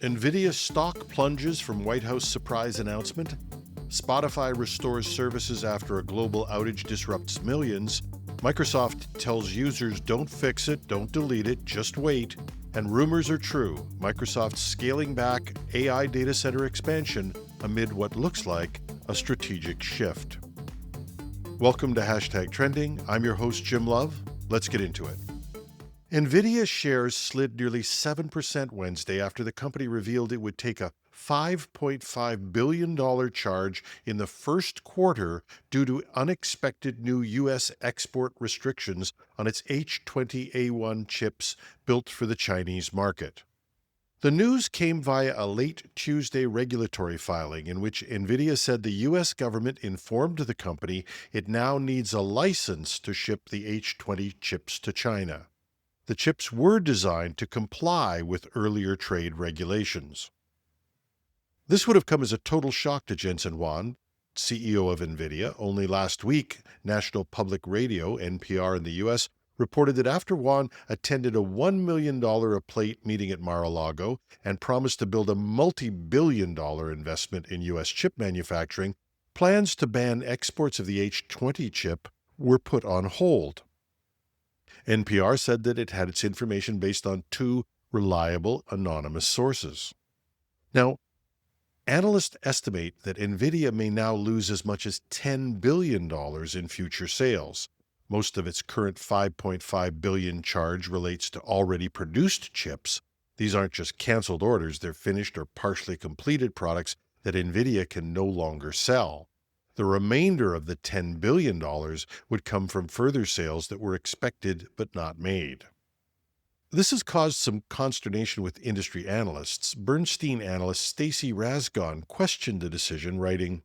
Nvidia stock plunges from White House surprise announcement. Spotify restores services after a global outage disrupts millions. Microsoft tells users don't fix it, don't delete it, just wait. And rumors are true. Microsoft's scaling back AI data center expansion amid what looks like a strategic shift. Welcome to #Trending. I'm your host, Jim Love. Let's get into it. Nvidia shares slid nearly 7% Wednesday after the company revealed it would take a $5.5 billion charge in the first quarter due to unexpected new U.S. export restrictions on its H20A1 chips built for the Chinese market. The news came via a late Tuesday regulatory filing in which Nvidia said the U.S. government informed the company it now needs a license to ship the H20 chips to China. The chips were designed to comply with earlier trade regulations. This would have come as a total shock to Jensen Huang, CEO of Nvidia. Only last week, National Public Radio, NPR in the U.S., reported that after Huang attended a $1 million a plate meeting at Mar-a-Lago and promised to build a multi-billion-dollar investment in U.S. chip manufacturing, plans to ban exports of the H20 chip were put on hold. NPR said that it had its information based on two reliable, anonymous sources. Now, analysts estimate that Nvidia may now lose as much as $10 billion in future sales. Most of its current $5.5 billion charge relates to already produced chips. These aren't just canceled orders, they're finished or partially completed products that Nvidia can no longer sell. The remainder of the $10 billion would come from further sales that were expected but not made. This has caused some consternation with industry analysts. Bernstein analyst Stacy Rasgon questioned the decision, writing,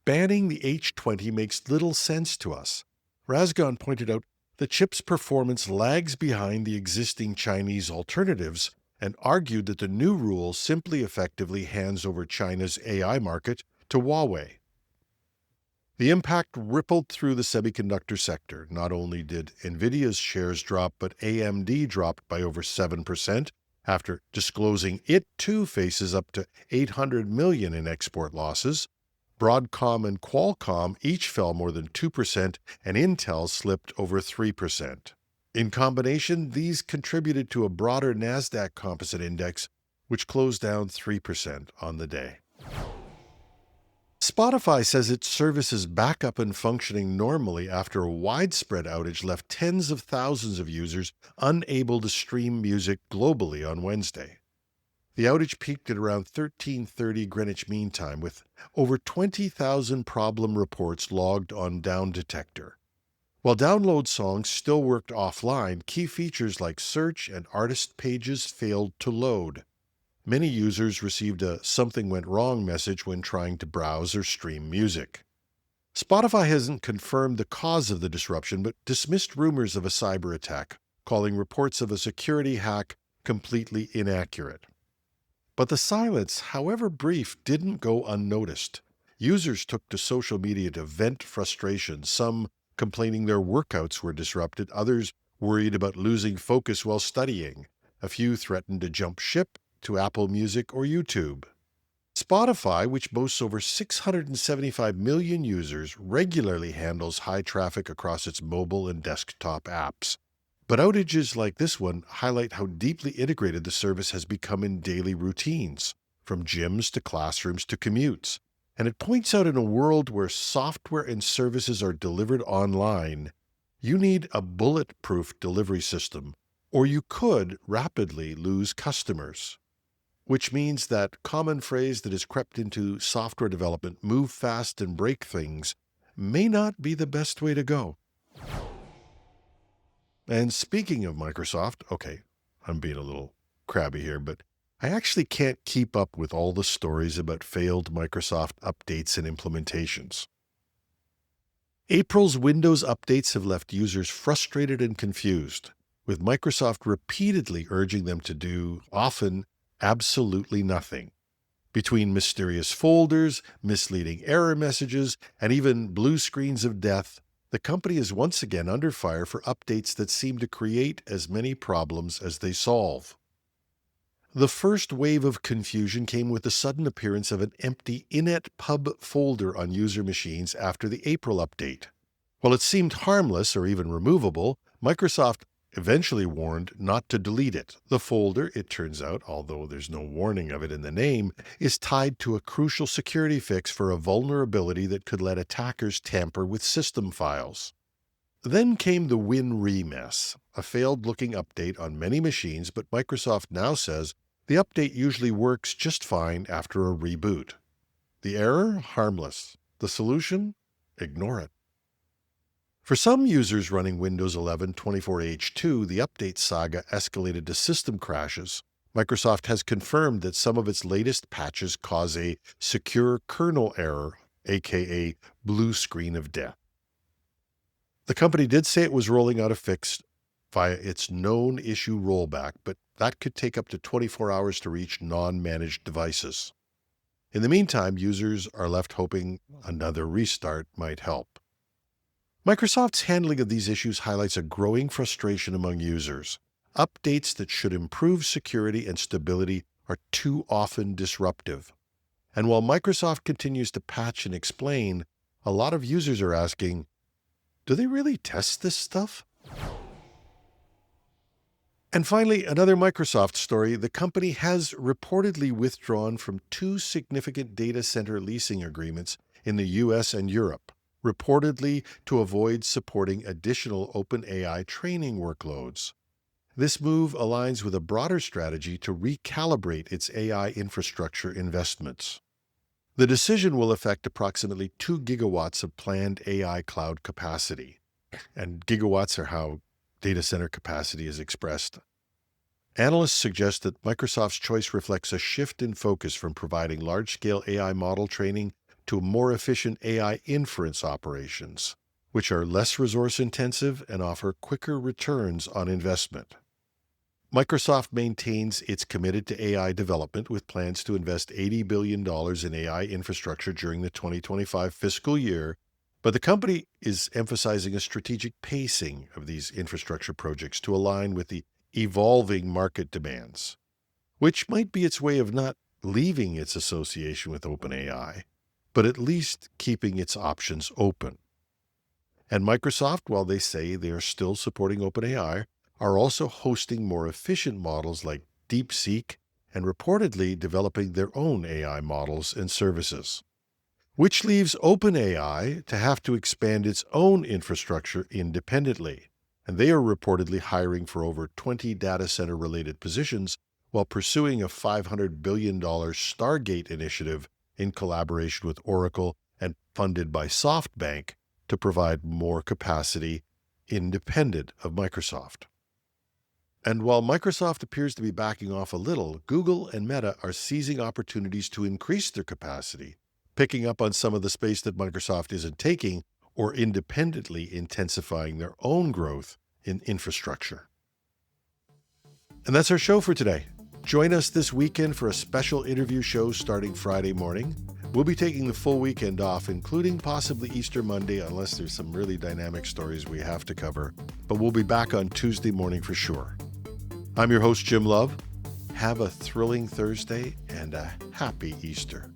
"Banning the H20 makes little sense to us." Rasgon pointed out the chip's performance lags behind the existing Chinese alternatives and argued that the new rule simply effectively hands over China's AI market to Huawei. The impact rippled through the semiconductor sector. Not only did Nvidia's shares drop, but AMD dropped by over 7% after disclosing it too faces up to $800 million in export losses. Broadcom and Qualcomm each fell more than 2%, and Intel slipped over 3%. In combination, these contributed to a broader NASDAQ composite index, which closed down 3% on the day. Spotify says its service is back up and functioning normally after a widespread outage left tens of thousands of users unable to stream music globally on Wednesday. The outage peaked at around 13:30 Greenwich Mean Time, with over 20,000 problem reports logged on Down Detector. While download songs still worked offline, key features like search and artist pages failed to load. Many users received a "something went wrong" message when trying to browse or stream music. Spotify hasn't confirmed the cause of the disruption, but dismissed rumors of a cyber attack, calling reports of a security hack completely inaccurate. But the silence, however brief, didn't go unnoticed. Users took to social media to vent frustration, some complaining their workouts were disrupted, others worried about losing focus while studying. A few threatened to jump ship to Apple Music or YouTube. Spotify, which boasts over 675 million users, regularly handles high traffic across its mobile and desktop apps. But outages like this one highlight how deeply integrated the service has become in daily routines, from gyms to classrooms to commutes. And it points out in a world where software and services are delivered online, you need a bulletproof delivery system, or you could rapidly lose customers. Which means that common phrase that has crept into software development, "move fast and break things," may not be the best way to go. And speaking of Microsoft, okay, I'm being a little crabby here, but I actually can't keep up with all the stories about failed Microsoft updates and implementations. April's Windows updates have left users frustrated and confused, with Microsoft repeatedly urging them to do, often, absolutely nothing. Between mysterious folders, misleading error messages, and even blue screens of death, the company is once again under fire for updates that seem to create as many problems as they solve. The first wave of confusion came with the sudden appearance of an empty inetpub folder on user machines after the April update. While it seemed harmless or even removable, Microsoft eventually warned not to delete it. The folder, it turns out, although there's no warning of it in the name, is tied to a crucial security fix for a vulnerability that could let attackers tamper with system files. Then came the WinRe mess, a failed-looking update on many machines, but Microsoft now says the update usually works just fine after a reboot. The error? Harmless. The solution? Ignore it. For some users running Windows 11 24H2, the update saga escalated to system crashes. Microsoft has confirmed that some of its latest patches cause a secure kernel error, aka blue screen of death. The company did say it was rolling out a fix via its known issue rollback, but that could take up to 24 hours to reach non-managed devices. In the meantime, users are left hoping another restart might help. Microsoft's handling of these issues highlights a growing frustration among users. Updates that should improve security and stability are too often disruptive. And while Microsoft continues to patch and explain, a lot of users are asking, do they really test this stuff? And finally, another Microsoft story. The company has reportedly withdrawn from 2 significant data center leasing agreements in the US and Europe, reportedly to avoid supporting additional OpenAI training workloads. This move aligns with a broader strategy to recalibrate its AI infrastructure investments. The decision will affect approximately 2 gigawatts of planned AI cloud capacity, and gigawatts are how data center capacity is expressed. Analysts suggest that Microsoft's choice reflects a shift in focus from providing large-scale AI model training to more efficient AI inference operations, which are less resource-intensive and offer quicker returns on investment. Microsoft maintains it's committed to AI development with plans to invest $80 billion in AI infrastructure during the 2025 fiscal year, but the company is emphasizing a strategic pacing of these infrastructure projects to align with the evolving market demands, which might be its way of not leaving its association with OpenAI, but at least keeping its options open. And Microsoft, while they say they are still supporting OpenAI, are also hosting more efficient models like DeepSeek and reportedly developing their own AI models and services, which leaves OpenAI to have to expand its own infrastructure independently. And they are reportedly hiring for over 20 data center-related positions while pursuing a $500 billion Stargate initiative in collaboration with Oracle and funded by SoftBank to provide more capacity independent of Microsoft. And while Microsoft appears to be backing off a little, Google and Meta are seizing opportunities to increase their capacity, picking up on some of the space that Microsoft isn't taking, or independently intensifying their own growth in infrastructure. And that's our show for today. Join us this weekend for a special interview show starting Friday morning. We'll be taking the full weekend off, including possibly Easter Monday, unless there's some really dynamic stories we have to cover. But we'll be back on Tuesday morning for sure. I'm your host, Jim Love. Have a thrilling Thursday and a happy Easter.